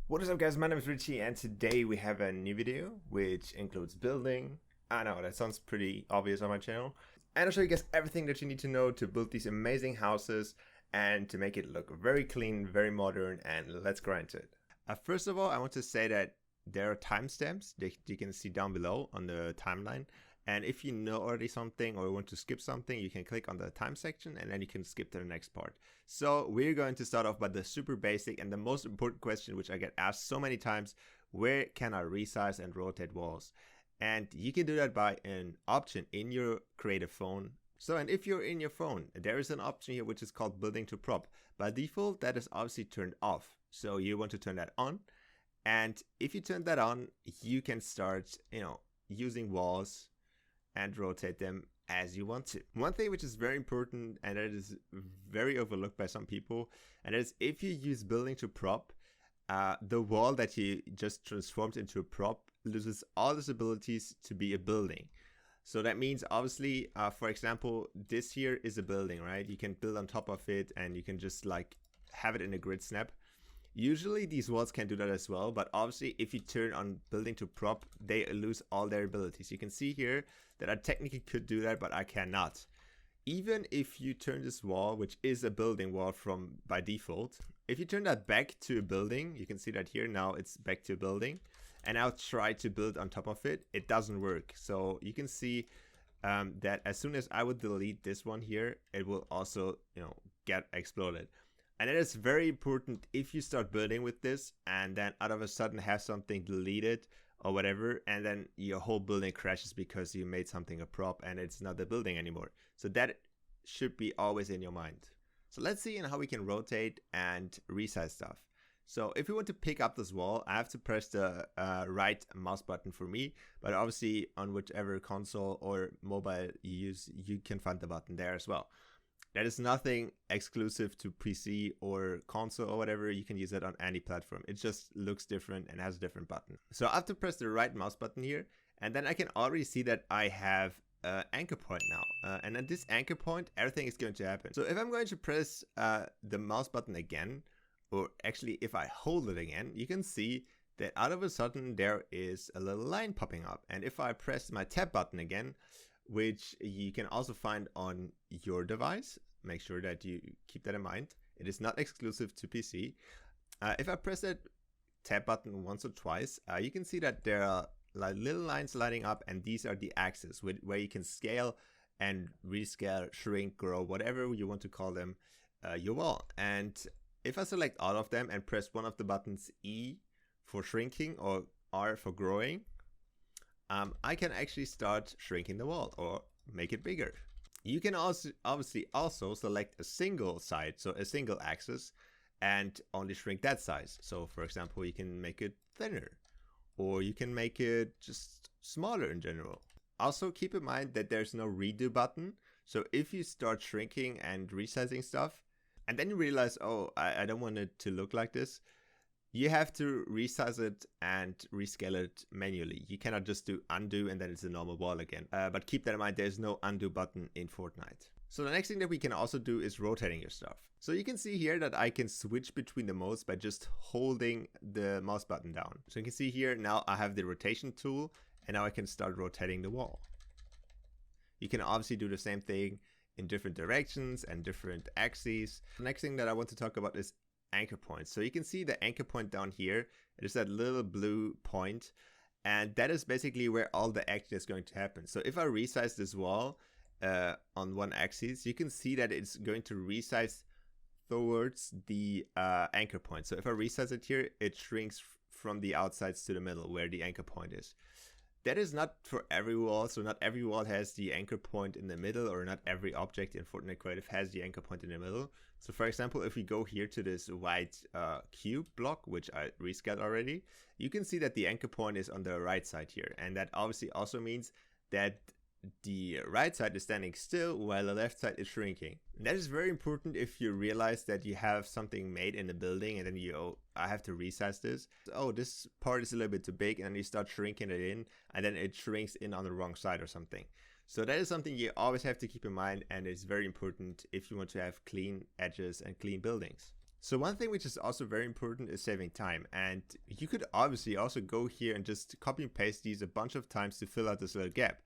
What is up, guys? My name is Richie, and today we have a new video which includes building. I know that sounds pretty obvious on my channel, and I'll show you guys everything that you need to know to build these amazing houses and to make it look very clean, very modern, and let's grind it. First of all, I want to say that there are timestamps that you can see down below on the timeline. And if you know already something or want to skip something, you can click on the time section and then you can skip to the next part. So we're going to start off by the super basic and the most important question, which I get asked so many times: where can I resize and rotate walls? And you can do that by an option in your creative phone. And if you're in your phone, there is an option here which is called building to prop. By default, that is obviously turned off. So you want to turn that on. And if you turn that on, you can start, using walls and rotate them as you want to. One thing which is very important, and that is very overlooked by some people, and that is if you use building to prop, the wall that you just transformed into a prop loses all its abilities to be a building. So that means obviously, for example, this here is a building, right? You can build on top of it and you can just like have it in a grid snap. Usually these walls can do that as well, but obviously if you turn on building to prop, they lose all their abilities. You can see here that I technically could do that, but I cannot. Even if you turn this wall, which is a building wall by default, if you turn that back to a building, you can see that here now it's back to a building, and I'll try to build on top of it, it doesn't work. So you can see that as soon as I would delete this one here, it will also get exploded. And it is very important if you start building with this and then out of a sudden have something deleted or whatever, and then your whole building crashes because you made something a prop and it's not the building anymore. So that should be always in your mind. So let's see how we can rotate and resize stuff. So if we want to pick up this wall, I have to press the right mouse button for me, but obviously on whichever console or mobile you use, you can find the button there as well. That is nothing exclusive to PC or console or whatever. You can use it on any platform. It just looks different and has a different button. So I have to press the right mouse button here, and then I can already see that I have an anchor point now. And at this anchor point, everything is going to happen. So if I'm going to press the mouse button again, or actually if I hold it again, you can see that out of a sudden there is a little line popping up. And if I press my tab button again, which you can also find on your device, make sure that you keep that in mind. It is not exclusive to PC. If I press that tab button once or twice, you can see that there are like little lines lighting up, and these are the axes where you can scale and rescale, shrink, grow, whatever you want to call them, your wall. And if I select all of them and press one of the buttons, E for shrinking or R for growing, I can actually start shrinking the wall or make it bigger. You can also obviously select a single side, so a single axis, and only shrink that size. So for example, you can make it thinner, or you can make it just smaller in general. Also keep in mind that there's no redo button. So if you start shrinking and resizing stuff, and then you realize, oh, I don't want it to look like this, you have to resize it and rescale it manually. You cannot just do undo and then it's a normal wall again. But keep that in mind, there's no undo button in Fortnite. So the next thing that we can also do is rotating your stuff. So you can see here that I can switch between the modes by just holding the mouse button down. So you can see here now I have the rotation tool, and now I can start rotating the wall. You can obviously do the same thing in different directions and different axes. The next thing that I want to talk about is anchor points. So you can see the anchor point down here. It is that little blue point, and that is basically where all the action is going to happen. So if I resize this wall on one axis, you can see that it's going to resize towards the anchor point. So if I resize it here, it shrinks from the outsides to the middle where the anchor point is. That is not for every wall, so not every wall has the anchor point in the middle, or not every object in Fortnite Creative has the anchor point in the middle. So for example, if we go here to this white cube block, which I rescaled already, you can see that the anchor point is on the right side here. And that obviously also means that the right side is standing still while the left side is shrinking. And that is very important if you realize that you have something made in the building and then I have to resize this. Oh, this part is a little bit too big, and then you start shrinking it in, and then it shrinks in on the wrong side or something. So that is something you always have to keep in mind, and it's very important if you want to have clean edges and clean buildings. So one thing which is also very important is saving time, and you could obviously also go here and just copy and paste these a bunch of times to fill out this little gap.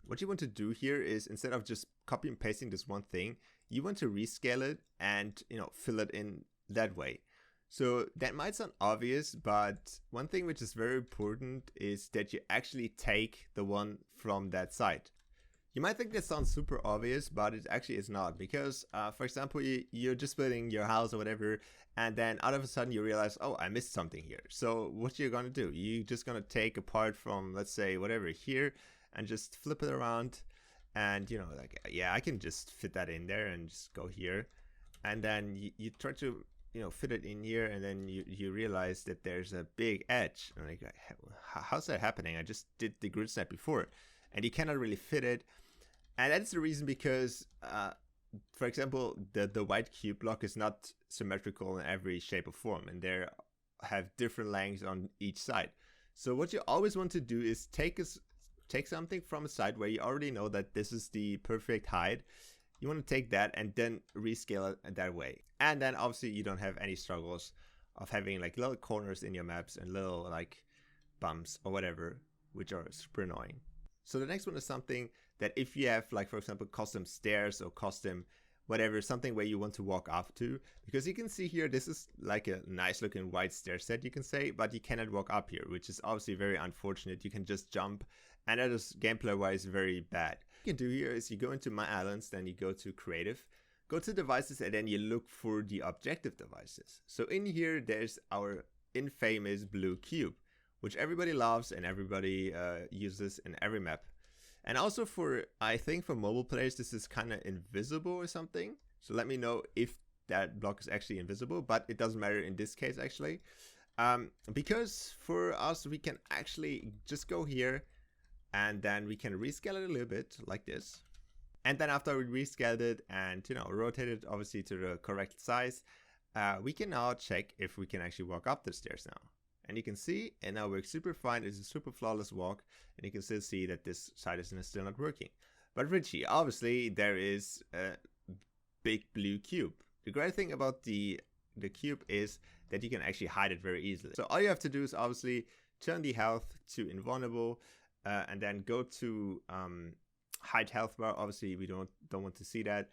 What you want to do here is, instead of just copy and pasting this one thing, you want to rescale it and fill it in that way. So that might sound obvious, but one thing which is very important is that you actually take the one from that side. You might think that sounds super obvious, but it actually is not, because for example, you're just building your house or whatever, and then all of a sudden you realize, oh, I missed something here. So what you're gonna do, you're just gonna take a part from, let's say, whatever here, and just flip it around, and like, yeah, I can just fit that in there and just go here, and then you try to fit it in here, and then you realize that there's a big edge, and like, how's that happening? I just did the grid snap before, and you cannot really fit it. And that's the reason, because for example, the white cube block is not symmetrical in every shape or form, and they have different lengths on each side. So what you always want to do is take something from a side where you already know that this is the perfect height. You want to take that and then rescale it that way. And then obviously you don't have any struggles of having like little corners in your maps and little like bumps or whatever, which are super annoying. So the next one is something that if you have, like, for example, custom stairs or custom whatever, something where you want to walk up to, because you can see here, this is like a nice looking white stair set, you can say, but you cannot walk up here, which is obviously very unfortunate. You can just jump, and that is gameplay wise very bad. What you can do here is you go into My Islands, then you go to Creative, go to Devices, and then you look for the objective devices. So in here, there's our infamous blue cube, which everybody loves and everybody uses in every map. And also I think for mobile players, this is kind of invisible or something. So let me know if that block is actually invisible, but it doesn't matter in this case actually. Because for us, we can actually just go here and then we can rescale it a little bit like this. And then after we rescaled it and rotate it obviously to the correct size, we can now check if we can actually walk up the stairs now. And you can see it now works super fine. It's a super flawless walk, and you can still see that this side is still not working. But Richie, obviously there is a big blue cube. The great thing about the cube is that you can actually hide it very easily. So all you have to do is obviously turn the health to invulnerable, and then go to hide health bar. Obviously we don't want to see that.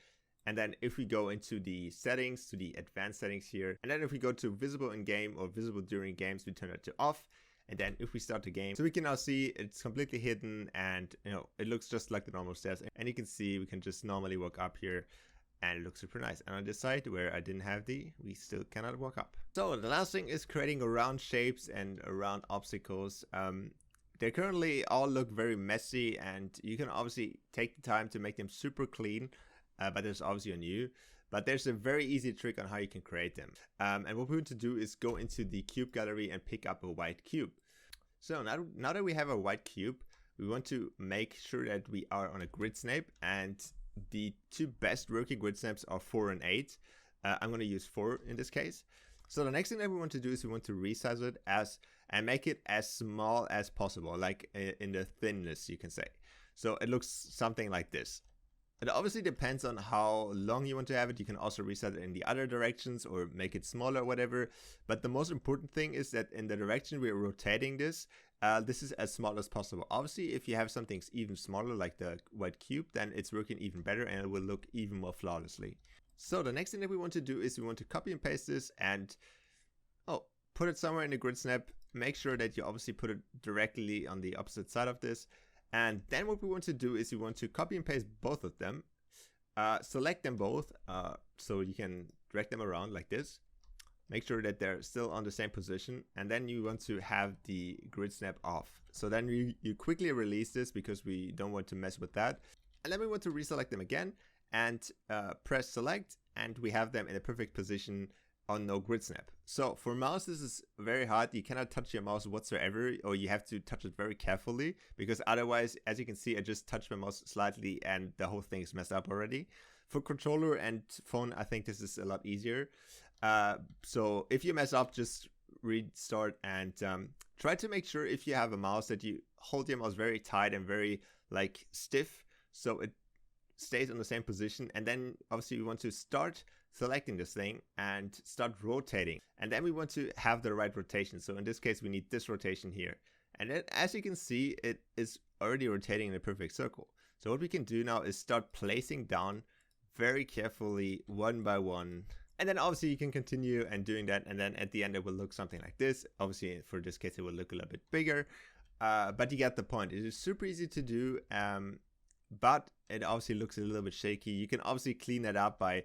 And then if we go into the settings, to the advanced settings here, and then if we go to visible in game or visible during games, we turn it to off. And then if we start the game, so we can now see it's completely hidden, and it looks just like the normal stairs. And you can see we can just normally walk up here, and it looks super nice. And on this side where I didn't have we still cannot walk up. So the last thing is creating around shapes and around obstacles. They currently all look very messy, and you can obviously take the time to make them super clean. But there's obviously on you. But there's a very easy trick on how you can create them. And what we want to do is go into the cube gallery and pick up a white cube. So now that we have a white cube, we want to make sure that we are on a grid snap. And the two best working grid snaps are 4 and 8. I'm going to use 4 in this case. So the next thing that we want to do is we want to resize it and make it as small as possible, like in the thinness, you can say. So it looks something like this. It obviously depends on how long you want to have it. You can also reset it in the other directions or make it smaller or whatever. But the most important thing is that in the direction we're rotating this is as small as possible. Obviously, if you have something even smaller like the white cube, then it's working even better and it will look even more flawlessly. So the next thing that we want to do is we want to copy and paste this and put it somewhere in the grid snap. Make sure that you obviously put it directly on the opposite side of this. And then what we want to do is we want to copy and paste both of them, select them both, so you can drag them around like this. Make sure that they're still on the same position, and then you want to have the grid snap off. So then you quickly release this because we don't want to mess with that. And then we want to reselect them again and press select, and we have them in a perfect position on no grid snap. So for mouse, this is very hard. You cannot touch your mouse whatsoever, or you have to touch it very carefully, because otherwise, as you can see, I just touched my mouse slightly and the whole thing is messed up already. For controller and phone, I think this is a lot easier. So if you mess up, just restart and try to make sure if you have a mouse that you hold your mouse very tight and very stiff, so it stays on the same position. And then obviously we want to start selecting this thing and start rotating. And then we want to have the right rotation. So in this case, we need this rotation here. And then as you can see, it is already rotating in a perfect circle. So what we can do now is start placing down very carefully, one by one. And then obviously you can continue and doing that. And then at the end, it will look something like this. Obviously for this case, it will look a little bit bigger, but you get the point. It is super easy to do. But it obviously looks a little bit shaky. You can obviously clean that up by,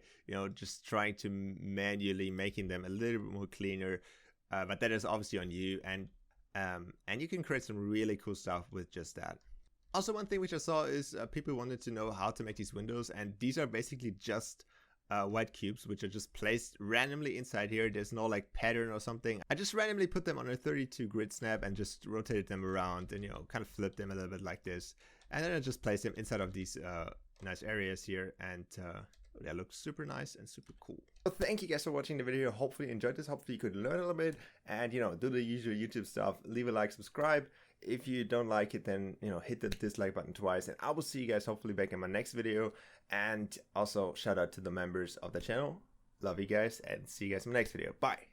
just trying to manually making them a little bit more cleaner. But that is obviously on you. And you can create some really cool stuff with just that. Also, one thing which I saw is people wanted to know how to make these windows. And these are basically just white cubes, which are just placed randomly inside here. There's no like pattern or something. I just randomly put them on a 32 grid snap and just rotated them around and, kind of flipped them a little bit like this. And then I just placed them inside of these nice areas here, and that looks super nice and super cool. So thank you guys for watching the video. Hopefully you enjoyed this. Hopefully you could learn a little bit and, do the usual YouTube stuff. Leave a like, subscribe. If you don't like it, then, hit the dislike button twice. And I will see you guys hopefully back in my next video. And also shout out to the members of the channel. Love you guys and see you guys in my next video. Bye.